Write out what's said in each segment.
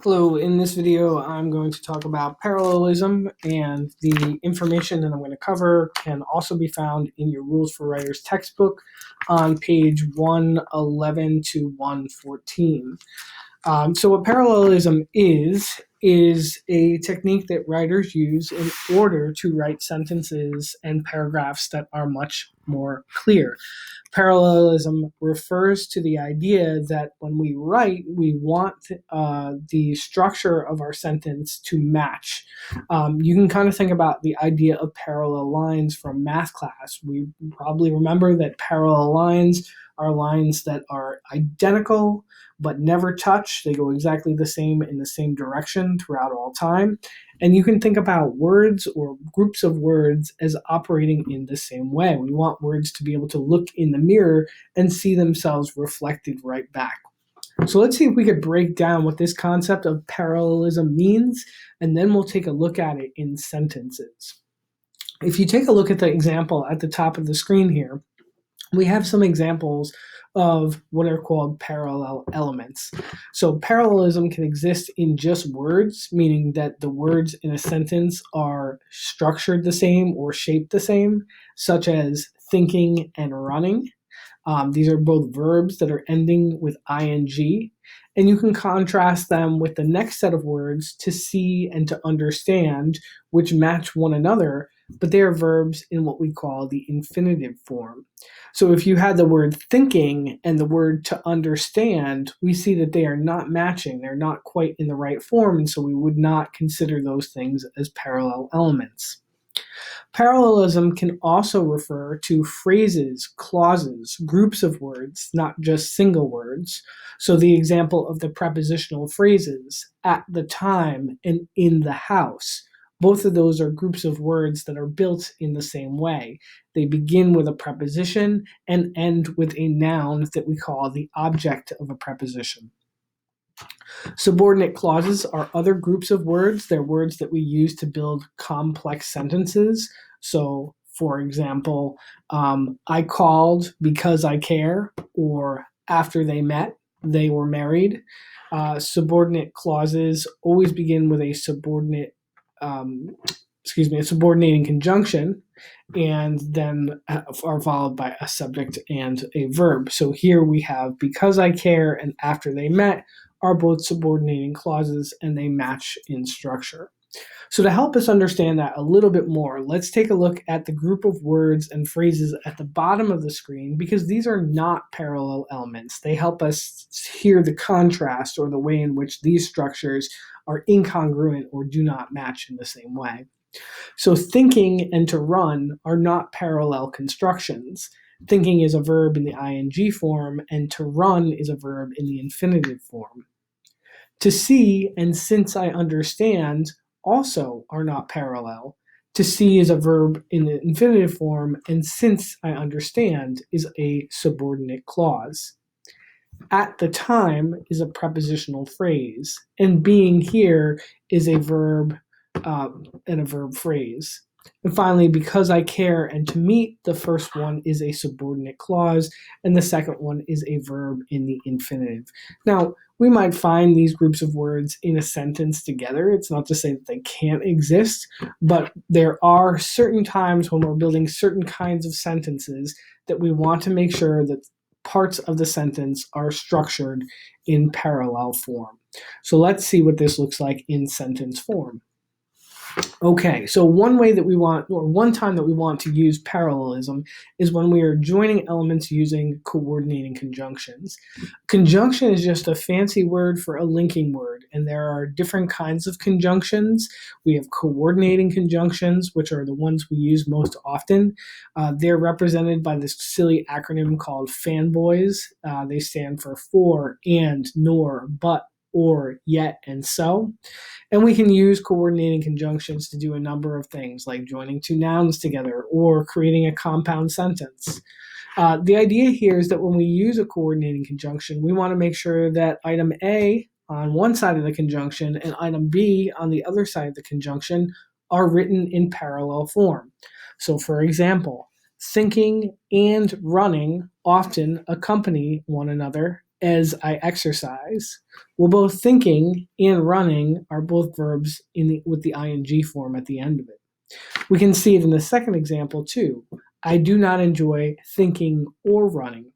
Hello, in this video I'm going to talk about parallelism, and the information that I'm going to cover can also be found in your Rules for Writers textbook on page 111 to 114. So what parallelism is a technique that writers use in order to write sentences and paragraphs that are much more clear. Parallelism refers to the idea that when we write, we want the structure of our sentence to match. You can kind of think about the idea of parallel lines from math class. We probably remember that parallel lines are lines that are identical but never touch. They go exactly the same in the same direction throughout all time. And you can think about words or groups of words as operating in the same way. We want words to be able to look in the mirror and see themselves reflected right back. So let's see if we could break down what this concept of parallelism means, and then we'll take a look at it in sentences. If you take a look at the example at the top of the screen here, we have some examples of what are called parallel elements. So parallelism can exist in just words, meaning that the words in a sentence are structured the same or shaped the same, such as thinking and running. These are both verbs that are ending with ing, and you can contrast them with the next set of words to see and to understand, which match one another, but they are verbs in what we call the infinitive form. So if you had the word thinking and the word to understand, we see that they are not matching. They're not quite in the right form, and so we would not consider those things as parallel elements. Parallelism can also refer to phrases, clauses, groups of words, not just single words. So the example of the prepositional phrases, at the time and in the house, both of those are groups of words that are built in the same way. They begin with a preposition and end with a noun that we call the object of a preposition. Subordinate clauses are other groups of words. They're words that we use to build complex sentences. So, for example, I called because I care, or after they met, they were married. Subordinate clauses always begin with a subordinating conjunction, and then are followed by a subject and a verb. So here we have because I care and after they met are both subordinating clauses, and they match in structure. So to help us understand that a little bit more, let's take a look at the group of words and phrases at the bottom of the screen, because these are not parallel elements. They help us hear the contrast or the way in which these structures are incongruent or do not match in the same way. So thinking and to run are not parallel constructions. Thinking is a verb in the ing form, and to run is a verb in the infinitive form. To see and since I understand also are not parallel. To see is a verb in the infinitive form, and since I understand is a subordinate clause. At the time is a prepositional phrase, and being here is a verb and a verb phrase. And finally, because I care and to meet, the first one is a subordinate clause, and the second one is a verb in the infinitive. Now, we might find these groups of words in a sentence together. It's not to say that they can't exist, but there are certain times when we're building certain kinds of sentences that we want to make sure that parts of the sentence are structured in parallel form. So let's see what this looks like in sentence form. Okay, so one time that we want to use parallelism is when we are joining elements using coordinating conjunctions. Conjunction is just a fancy word for a linking word, and there are different kinds of conjunctions. We have coordinating conjunctions, which are the ones we use most often. They're represented by this silly acronym called fanboys. They stand for, and, nor, but, or, yet, and so. And we can use coordinating conjunctions to do a number of things, like joining two nouns together or creating a compound sentence. The idea here is that when we use a coordinating conjunction, we want to make sure that item A on one side of the conjunction and item B on the other side of the conjunction are written in parallel form. So for example, thinking and running often accompany one another, as I exercise. Well, both thinking and running are both verbs with the ing form at the end of it. We can see it in the second example too. I do not enjoy thinking or running.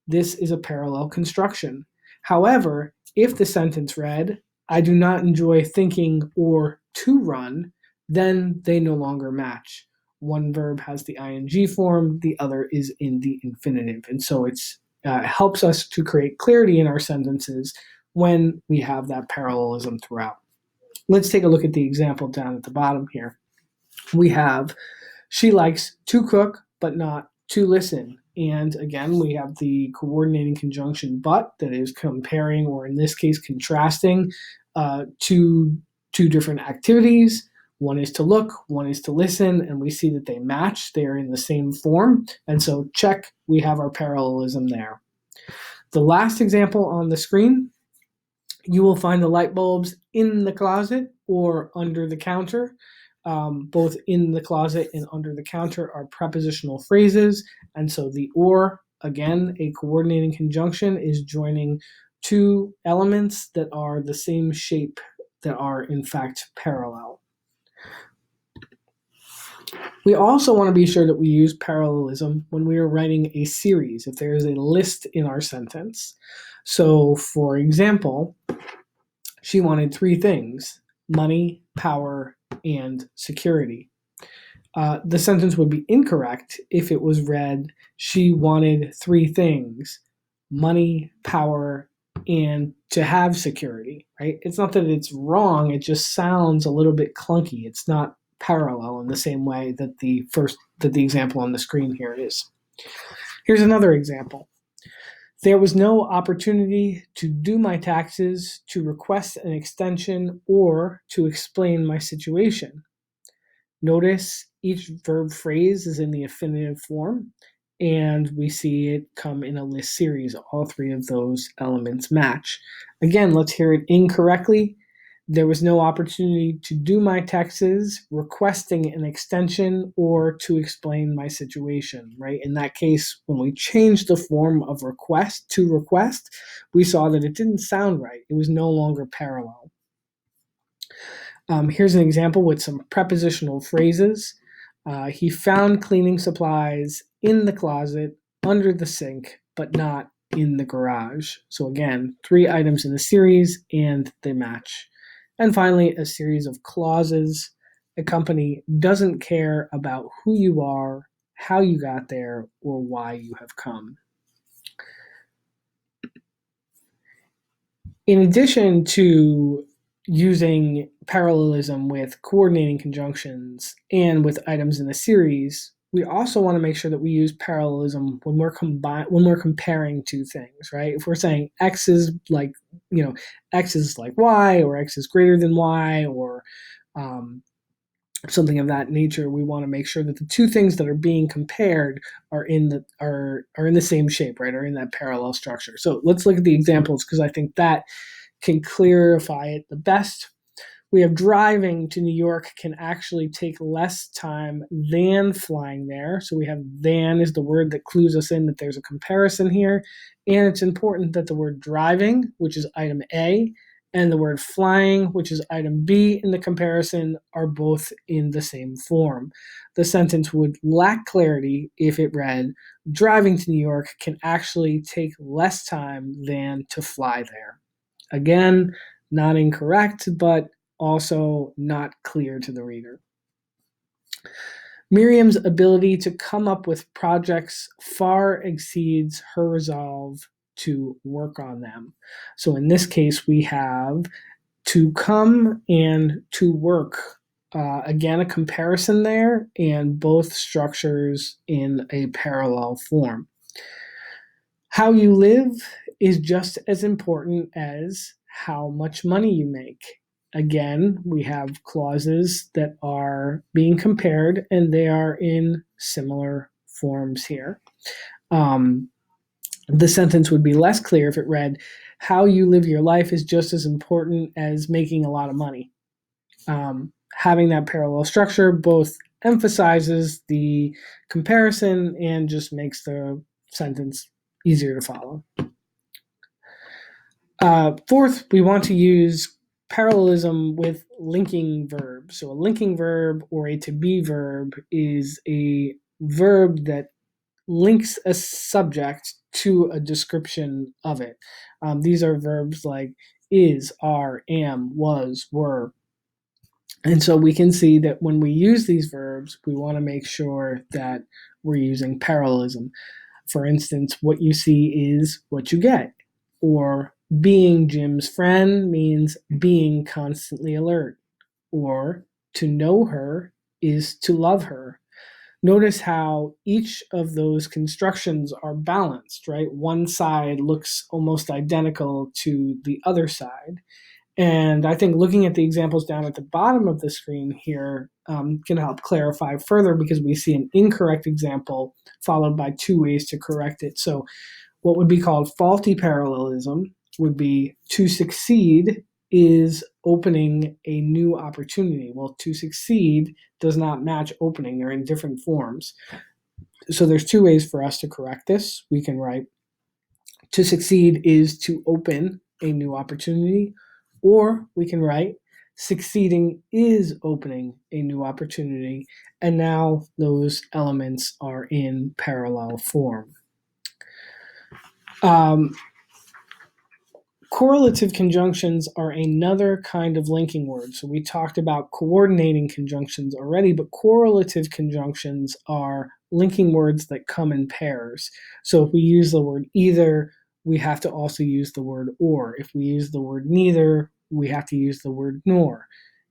This is a parallel construction. However, if the sentence read, I do not enjoy thinking or to run, then they no longer match. One verb has the ing form, the other is in the infinitive. And so it helps us to create clarity in our sentences when we have that parallelism throughout. Let's take a look at the example down at the bottom here. We have, she likes to cook, but not to listen. And again, we have the coordinating conjunction but that is comparing, or in this case, contrasting two different activities. One is to look, one is to listen, and we see that they match. They are in the same form. And so check, we have our parallelism there. The last example on the screen, you will find the light bulbs in the closet or under the counter. Both in the closet and under the counter are prepositional phrases. And so the or, again, a coordinating conjunction, is joining two elements that are the same shape, that are in fact parallel. We also want to be sure that we use parallelism when we are writing a series, if there is a list in our sentence. So, for example, she wanted three things: money, power, and security. The sentence would be incorrect if it was read, she wanted three things: money, power, and to have security, right? It's not that it's wrong, it just sounds a little bit clunky. It's not parallel in the same way that the example on the screen here is. Here's another example. There was no opportunity to do my taxes, to request an extension, or to explain my situation. Notice each verb phrase is in the infinitive form, and we see it come in a list series. All three of those elements match. Again, let's hear it incorrectly. There was no opportunity to do my taxes, requesting an extension, or to explain my situation, right? In that case, when we changed the form of request to request, we saw that it didn't sound right. It was no longer parallel. Here's an example with some prepositional phrases. He found cleaning supplies in the closet, under the sink, but not in the garage. So again, three items in the series and they match. And finally, a series of clauses. A company doesn't care about who you are, how you got there, or why you have come. In addition to using parallelism with coordinating conjunctions and with items in the series, we also want to make sure that we use parallelism when we're comparing two things, right? If we're saying x is like, x is like y, or x is greater than y, or something of that nature, we want to make sure that the two things that are being compared are in the same shape, right? Are in that parallel structure. So let's look at the examples, because I think that can clarify it the best. We have driving to New York can actually take less time than flying there. So we have than is the word that clues us in that there's a comparison here. And it's important that the word driving, which is item A, and the word flying, which is item B in the comparison, are both in the same form. The sentence would lack clarity if it read, driving to New York can actually take less time than to fly there. Again, not incorrect, but also not clear to the reader. Miriam's ability to come up with projects far exceeds her resolve to work on them. So in this case, we have to come and to work. Again, a comparison there, and both structures in a parallel form. How you live is just as important as how much money you make. Again, we have clauses that are being compared, and they are in similar forms here. The sentence would be less clear if it read, how you live your life is just as important as making a lot of money. Having that parallel structure both emphasizes the comparison and just makes the sentence easier to follow. Fourth, we want to use parallelism with linking verbs. So a linking verb or a to be verb is a verb that links a subject to a description of it. These are verbs like is, are, am, was, were. And so we can see that when we use these verbs, we want to make sure that we're using parallelism. For instance, what you see is what you get. Or being Jim's friend means being constantly alert. Or to know her is to love her. Notice how each of those constructions are balanced, right? One side looks almost identical to the other side. And I think looking at the examples down at the bottom of the screen here can help clarify further because we see an incorrect example followed by two ways to correct it. So what would be called faulty parallelism would be to succeed is opening a new opportunity. Well, to succeed does not match opening. They're in different forms. So there's two ways for us to correct this. We can write to succeed is to open a new opportunity, or we can write succeeding is opening a new opportunity. And now those elements are in parallel form. Correlative conjunctions are another kind of linking word. So we talked about coordinating conjunctions already, but correlative conjunctions are linking words that come in pairs. So if we use the word either, we have to also use the word or. If we use the word neither, we have to use the word nor.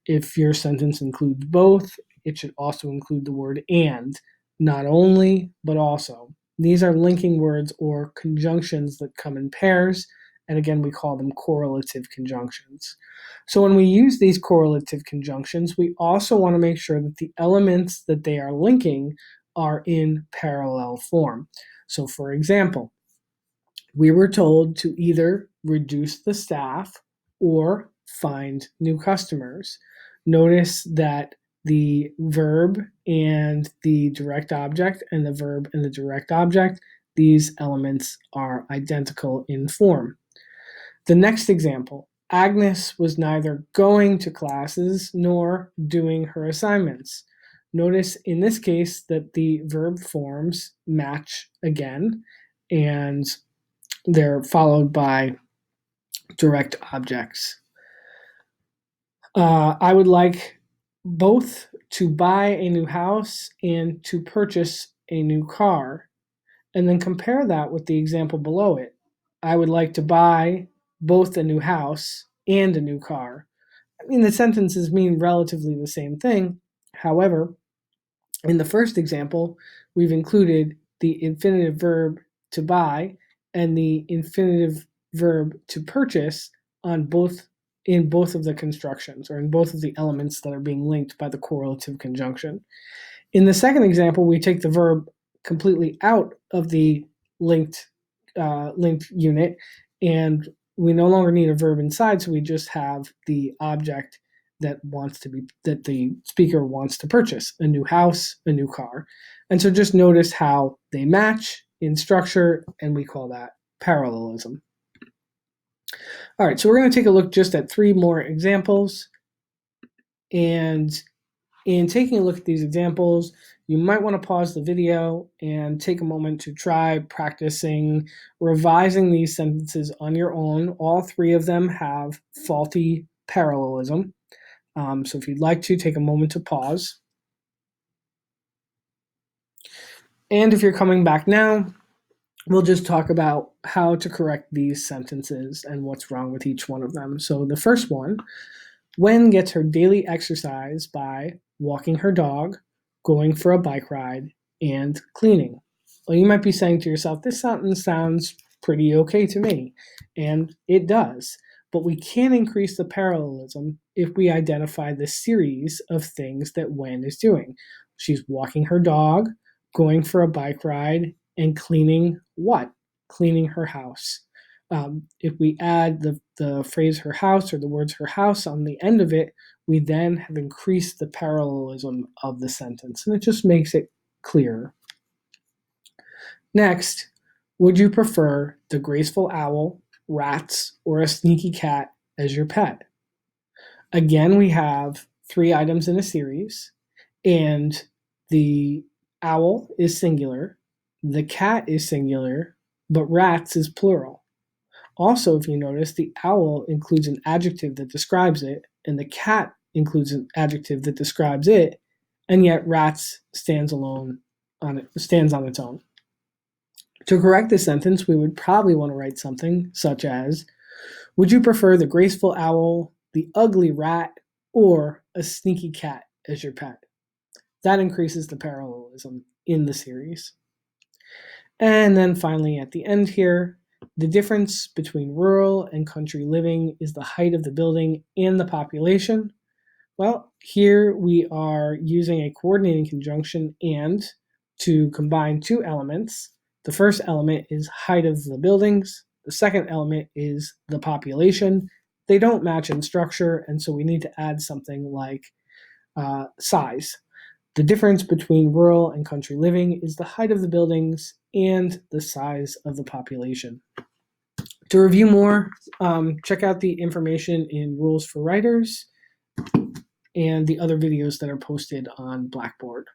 If your sentence includes both, it should also include the word and, not only, but also. These are linking words or conjunctions that come in pairs. And again, we call them correlative conjunctions. So when we use these correlative conjunctions, we also want to make sure that the elements that they are linking are in parallel form. So for example, we were told to either reduce the staff or find new customers. Notice that the verb and the direct object and the verb and the direct object, these elements are identical in form. The next example, Agnes was neither going to classes nor doing her assignments. Notice in this case that the verb forms match again, and they're followed by direct objects. I would like both to buy a new house and to purchase a new car. And then compare that with the example below it. I would like to buy both a new house and a new car. I mean, the sentences mean relatively the same thing. However, in the first example, we've included the infinitive verb to buy and the infinitive verb to purchase on both in both of the constructions or in both of the elements that are being linked by the correlative conjunction. In the second example, we take the verb completely out of the linked linked unit, and we no longer need a verb inside, so we just have the object that the speaker wants to purchase: a new house, a new car. And so just notice how they match in structure, and we call that parallelism. All right, so we're going to take a look just at three more examples. And in taking a look at these examples, you might want to pause the video and take a moment to try practicing revising these sentences on your own. All three of them have faulty parallelism. So if you'd like to, take a moment to pause. And if you're coming back now, we'll just talk about how to correct these sentences and what's wrong with each one of them. So the first one, Wen gets her daily exercise by walking her dog, going for a bike ride, and cleaning. Well, you might be saying to yourself, this sentence sounds pretty okay to me. And it does. But we can increase the parallelism if we identify the series of things that Wen is doing. She's walking her dog, going for a bike ride, and cleaning what? Cleaning her house. If we add the phrase her house or the words her house on the end of it, we then have increased the parallelism of the sentence, and it just makes it clearer. Next, would you prefer the graceful owl rats, or a sneaky cat as your pet. Again, we have 3 items in a series, and the owl is singular, the cat is singular, but rats is plural. Also, if you notice, the owl includes an adjective that describes it, and the cat includes an adjective that describes it, and yet rats stands on its own. To correct this sentence, we would probably want to write something such as, would you prefer the graceful owl, the ugly rat, or a sneaky cat as your pet? That increases the parallelism in the series. And then finally at the end here, the difference between rural and country living is the height of the building and the population. Well, here we are using a coordinating conjunction and to combine 2 elements. The first element is height of the buildings. The second element is the population. They don't match in structure, and so we need to add something like size. The difference between rural and country living is the height of the buildings and the size of the population. To review more, check out the information in Rules for Writers and the other videos that are posted on Blackboard.